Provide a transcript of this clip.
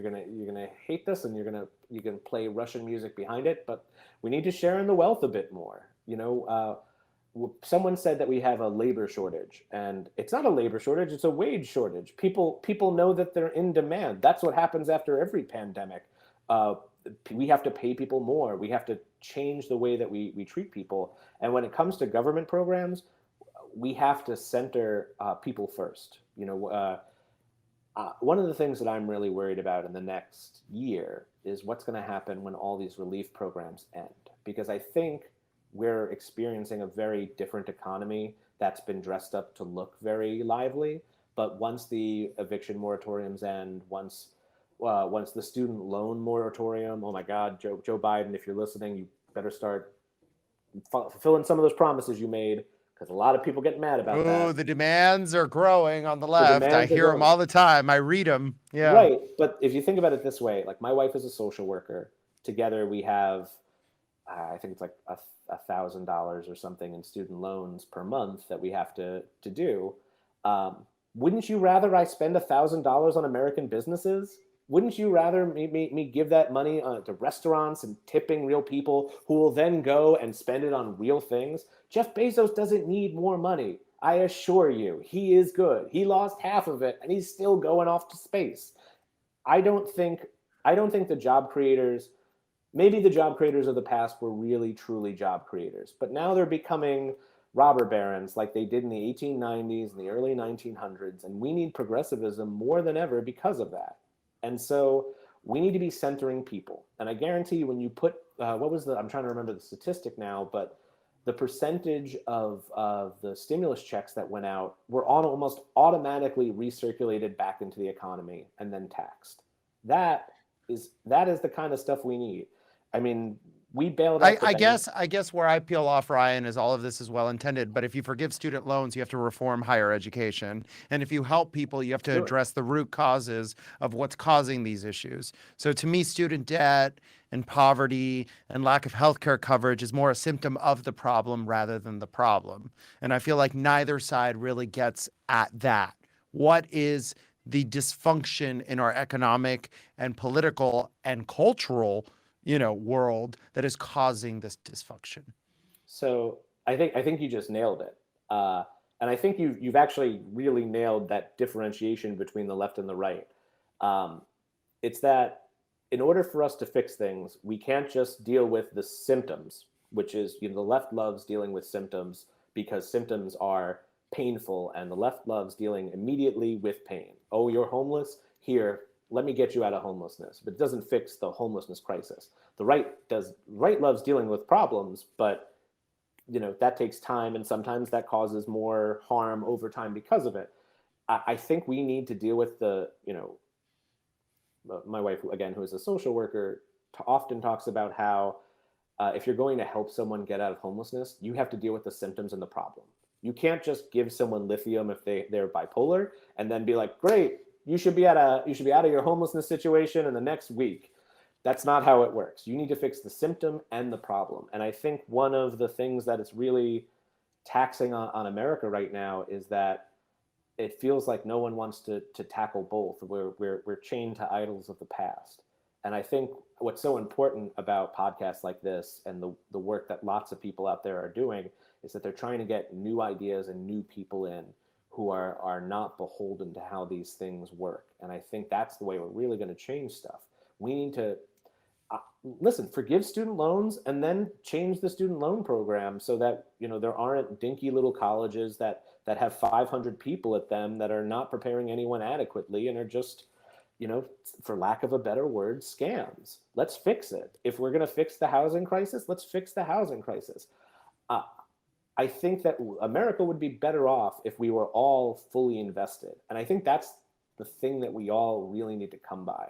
you're gonna hate this, and you can play Russian music behind it, but we need to share in the wealth a bit more. Someone said that we have a labor shortage, and it's not a labor shortage, it's a wage shortage. People know that they're in demand. That's what happens after every pandemic. uh, we have to pay people more. We have to change the way that we treat people. And when it comes to government programs, we have to center people first. One of the things that I'm really worried about in the next year is what's going to happen when all these relief programs end. Because I think we're experiencing a very different economy that's been dressed up to look very lively. But once the eviction moratoriums end, once the student loan moratorium, oh my God, Joe Biden, if you're listening, you better start fulfilling some of those promises you made, because a lot of people get mad about Oh, that. the demands are growing on the The left. I demands are hear them growing. all the time. I read them. Yeah. Right. But if you think about it this way, like my wife is a social worker. Together we have, I think it's like $1,000 or something in student loans per month that we have to do. Wouldn't you rather I spend $1,000 on American businesses? Wouldn't you rather me give that money to restaurants and tipping real people who will then go and spend it on real things? Jeff Bezos doesn't need more money. I assure you, he is good. He lost half of it and he's still going off to space. I don't think I don't think the job creators, maybe the job creators of the past were really truly job creators, but now they're becoming robber barons like they did in the 1890s and the early 1900s, and we need progressivism more than ever because of that. And so we need to be centering people. And I guarantee you, when you put what was the, I'm trying to remember the statistic now, but the percentage of the stimulus checks that went out were almost automatically recirculated back into the economy and then taxed. That that is the kind of stuff we need. I mean, we bailed I, out the I bank. guess I guess where I peel off, Ryan, is all of this is well intended, but if you forgive student loans, you have to reform higher education, and if you help people, you have to Sure. address the root causes of what's causing these issues. So to me, student debt and poverty and lack of healthcare coverage is more a symptom of the problem rather than the problem. And I feel like neither side really gets at that. What is the dysfunction in our economic and political and cultural world that is causing this dysfunction? So I think you just nailed it, and I think you've actually really nailed that differentiation between the left and the right. Um, it's that in order for us to fix things, we can't just deal with the symptoms, which is, the left loves dealing with symptoms because symptoms are painful, and the left loves dealing immediately with pain. Oh, you're homeless? Here, let me get you out of homelessness. But it doesn't fix the homelessness crisis. The right loves dealing with problems, but that takes time, and sometimes that causes more harm over time because of it. I think we need to deal with my wife, again, who is a social worker, often talks about how if you're going to help someone get out of homelessness, you have to deal with the symptoms and the problem. You can't just give someone lithium if they're bipolar and then be like, great, you should be out of your homelessness situation in the next week. That's not how it works. You need to fix the symptom and the problem. And I think one of the things that is really taxing on America right now is that it feels like no one wants to tackle both. We're chained to idols of the past. And I think what's so important about podcasts like this and the work that lots of people out there are doing is that they're trying to get new ideas and new people in who are not beholden to how these things work. And I think that's the way we're really going to change stuff. We need to listen, forgive student loans and then change the student loan program so that there aren't dinky little colleges that have 500 people at them that are not preparing anyone adequately and are just, for lack of a better word, scams. Let's fix it. If we're going to fix the housing crisis, let's fix the housing crisis. uh, I think that America would be better off if we were all fully invested, and I think that's the thing that we all really need to come by.